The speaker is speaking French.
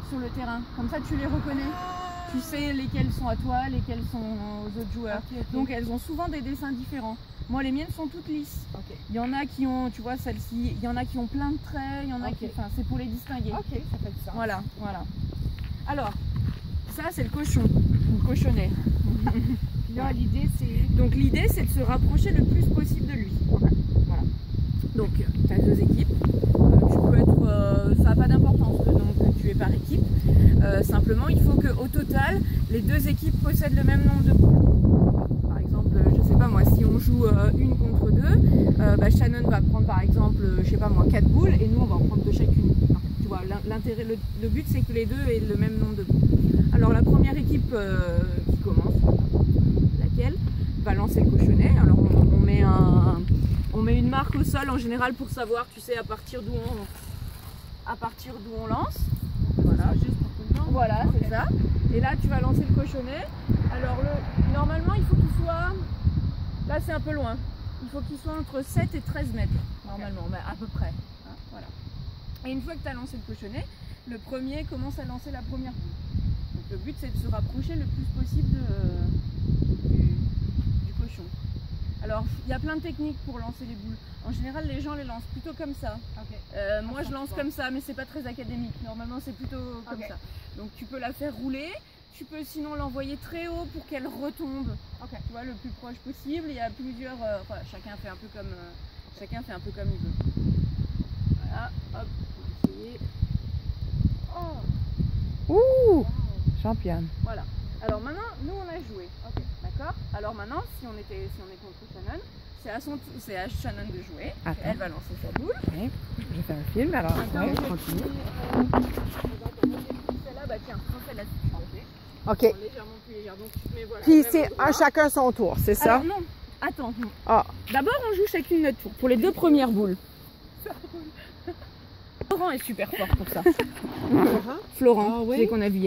sur le terrain. Comme ça, tu les reconnais. Tu sais lesquelles sont à toi, lesquelles sont aux autres joueurs. Donc elles ont souvent des dessins différents. Moi, les miennes sont toutes lisses. Il y en a qui ont, tu vois, celle-ci, il y en a qui ont plein de traits, il y en a qui, enfin, c'est pour les distinguer. Ok, ça fait ça. Voilà, voilà. Alors, ça c'est le cochon, ou le cochonnet. Là, l'idée c'est... Donc l'idée c'est de se rapprocher le plus possible de lui. Voilà. Donc tu as deux équipes. Tu peux être, ça n'a pas d'importance donc tu es par équipe. Simplement il faut qu'au total les deux équipes possèdent le même nombre de boules. Par exemple, je sais pas moi, si on joue une contre deux, Shannon va prendre par exemple, je sais pas moi, 4 boules et nous on va en prendre 2 chacune. Tu vois, l'intérêt, le but c'est que les deux aient le même nombre de boules. Alors la première équipe qui commence, laquelle va lancer le cochonnet. Alors on met une marque au sol en général pour savoir, tu sais, à partir d'où on lance. Voilà, juste pour tout le monde. Voilà, c'est ça. Et là tu vas lancer le cochonnet. Alors normalement il faut qu'il soit, là c'est un peu loin, il faut qu'il soit entre 7 et 13 mètres normalement, mais à peu près. Hein, voilà. Et une fois que tu as lancé le cochonnet, le premier commence à lancer la première boule. Donc le but c'est de se rapprocher le plus possible du cochon. Alors il y a plein de techniques pour lancer les boules. En général les gens les lancent plutôt comme ça. Moi je lance comme ça mais c'est pas très académique. Normalement c'est plutôt comme ça. Donc tu peux la faire rouler. Tu peux sinon l'envoyer très haut pour qu'elle retombe. Tu vois, le plus proche possible. Il y a plusieurs. Enfin, chacun fait un peu comme il veut. Voilà, hop, on va essayer. Ouh, championne. Voilà. Alors maintenant, nous on a joué. D'accord. Alors maintenant, si on est contre Shannon, c'est à Shannon de jouer. Attends. Elle va lancer sa boule. Okay. Je fais un film alors. Ouais, continue. Celle-là, bah tiens, prends celle-là si tu veux. Ok. Légèrement plus légère. Donc, mais voilà, Puis c'est à chacun son tour, c'est ça? Alors non, attends. Ah. D'abord on joue chacune notre tour pour les deux premières boules. Florent est super fort pour ça. Florent, Ah oui? c'est qu'on a vu hier.